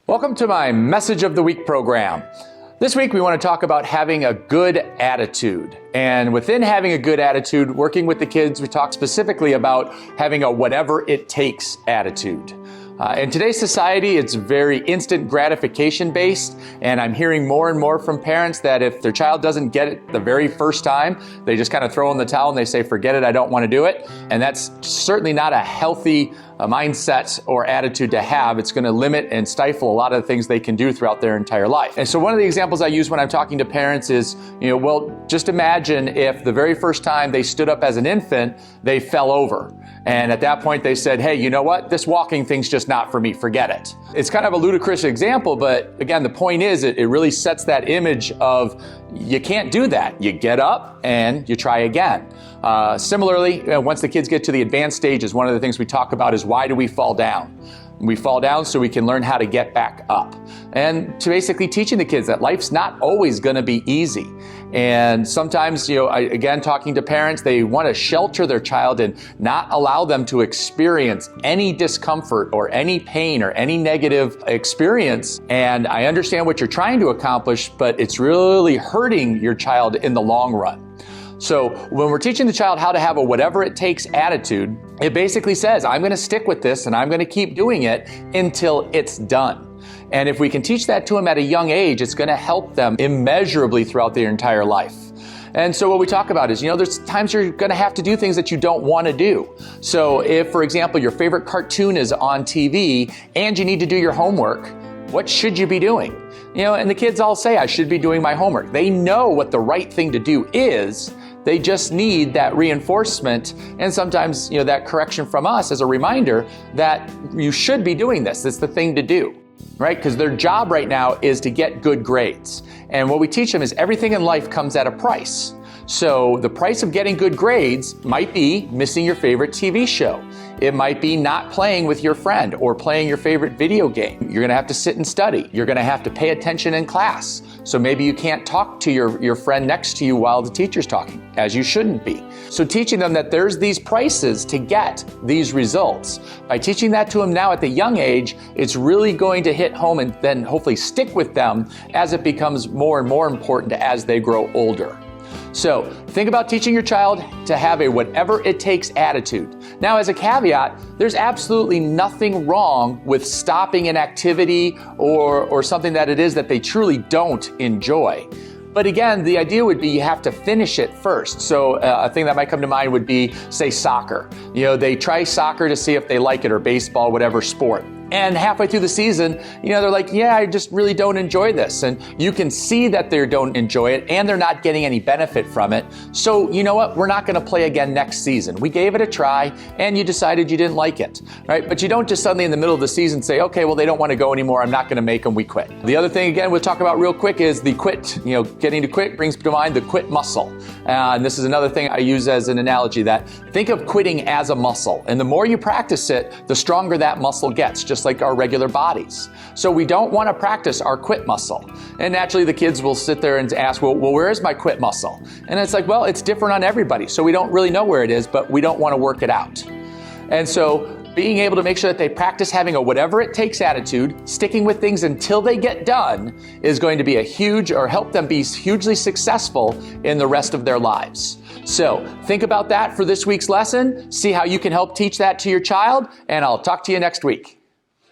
Welcome to my Message of the Week program. This week we want to talk about having a good attitude. And within having a good attitude, working with the kids, we talk specifically about having a whatever it takes attitude. In today's society, it's very instant gratification based, and I'm hearing more and more from parents that if their child doesn't get it the very first time, they just kind of throw in the towel and they say, forget it, I don't want to do it. And that's certainly not a healthy mindset or attitude to have. It's going to limit and stifle a lot of the things they can do throughout their entire life. And so one of the examples I use when I'm talking to parents is, just imagine if the very first time they stood up as an infant, they fell over. And at that point they said, hey, you know what? This walking thing's just not for me. Forget it. It's kind of a ludicrous example, but again, the point is it really sets that image of you can't do that. You get up and you try again. Similarly, once the kids get to the advanced stages, one of the things we talk about is why do we fall down? We fall down so we can learn how to get back up. And to basically teaching the kids that life's not always going to be easy. And sometimes, again, talking to parents, they want to shelter their child and not allow them to experience any discomfort or any pain or any negative experience. And I understand what you're trying to accomplish, but it's really hurting your child in the long run. So when we're teaching the child how to have a whatever it takes attitude, it basically says, I'm going to stick with this and I'm going to keep doing it until it's done. And if we can teach that to them at a young age, it's going to help them immeasurably throughout their entire life. And so what we talk about is, there's times you're going to have to do things that you don't want to do. So if, for example, your favorite cartoon is on TV and you need to do your homework, what should you be doing? And the kids all say, I should be doing my homework. They know what the right thing to do is. They just need that reinforcement and sometimes, that correction from us as a reminder that you should be doing this. It's the thing to do, right? Because their job right now is to get good grades. And what we teach them is everything in life comes at a price. So the price of getting good grades might be missing your favorite TV show. It might be not playing with your friend or playing your favorite video game. You're going to have to sit and study. You're going to have to pay attention in class. So maybe you can't talk to your friend next to you while the teacher's talking, as you shouldn't be. So teaching them that there's these prices to get these results. By teaching that to them now at the young age, it's really going to hit home and then hopefully stick with them as it becomes more and more important as they grow older. So think about teaching your child to have a whatever it takes attitude. Now, as a caveat, there's absolutely nothing wrong with stopping an activity or something that it is that they truly don't enjoy. But again, the idea would be you have to finish it first. So a thing that might come to mind would be, say, soccer. They try soccer to see if they like it, or baseball, whatever sport. And halfway through the season, they're like, yeah, I just really don't enjoy this. And you can see that they don't enjoy it and they're not getting any benefit from it. So you know what? We're not going to play again next season. We gave it a try and you decided you didn't like it, right? But you don't just suddenly in the middle of the season say, okay, well, they don't want to go anymore. I'm not going to make them. We quit. The other thing, again, we'll talk about real quick is the quit. Getting to quit brings to mind the quit muscle. And this is another thing I use as an analogy, that think of quitting as a muscle. And the more you practice it, the stronger that muscle gets, just like our regular bodies. So we don't want to practice our quit muscle. And naturally the kids will sit there and ask, well, where is my quit muscle? And it's like, well, it's different on everybody. So we don't really know where it is, but we don't want to work it out. And so being able to make sure that they practice having a whatever it takes attitude, sticking with things until they get done, is going to be help them be hugely successful in the rest of their lives. So think about that for this week's lesson. See how you can help teach that to your child, and I'll talk to you next week.